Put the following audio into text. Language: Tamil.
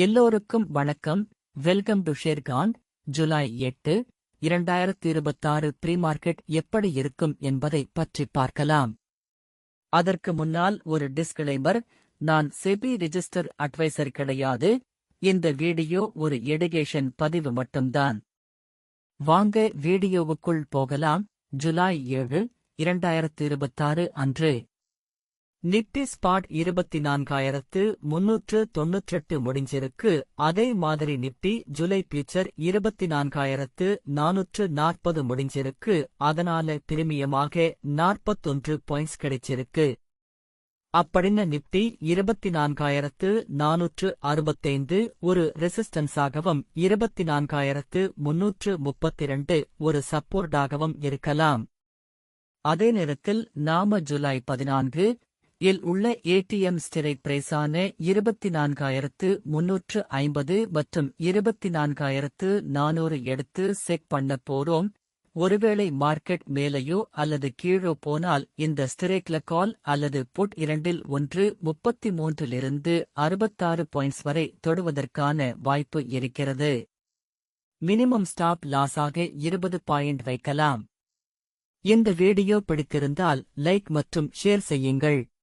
எல்லோருக்கும் வணக்கம். Welcome to Sharekhan. July 8, 2026 pre market எப்படி இருக்கும் என்பதை பற்றி பார்க்கலாம். அதற்கு முன்னால் ஒரு டிஸ்க்ளைமர். நான் செபி ரிஜிஸ்டர் அட்வைசர் கிடையாது. இந்த வீடியோ ஒரு எடுகேஷன் பதிவு மட்டும்தான். வாங்க வீடியோவுக்குள் போகலாம். ஜூலை 7, 2026 அன்று நிப்டி ஸ்பாட் 24,398 முடிஞ்சிருக்கு. அதே மாதிரி நிப்டி ஜூலை ஃபியூச்சர் 24,440 முடிஞ்சிருக்கு. அதனால பிரீமியமாக 41 பாயிண்ட்ஸ் கிடைச்சிருக்கு. அப்படின்ன நிப்டி 24,465 ஒரு ரெசிஸ்டன்ஸாகவும் 24,332 ஒரு சப்போர்ட்டாகவும் இருக்கலாம். அதே நேரத்தில் நாம ஜூலை 14 இல் உள்ள ஏடிஎம் ஸ்ட்ரைக் பிரைஸான 24,350 மற்றும் 24,400 எடுத்து செக் பண்ண போறோம். ஒருவேளை மார்க்கெட் மேலேயோ அல்லது கீழோ போனால் இந்த ஸ்ட்ரைக்ல கால் அல்லது புட் இரண்டில் ஒன்று 33லிருந்து 66 பாயிண்ட்ஸ் வரை தொடுவதற்கான வாய்ப்பு இருக்கிறது. மினிமம் ஸ்டாப் லாஸாக 20 பாயிண்ட் வைக்கலாம். இந்த வீடியோ பிடித்திருந்தால் லைக் மற்றும் ஷேர் செய்யுங்கள்.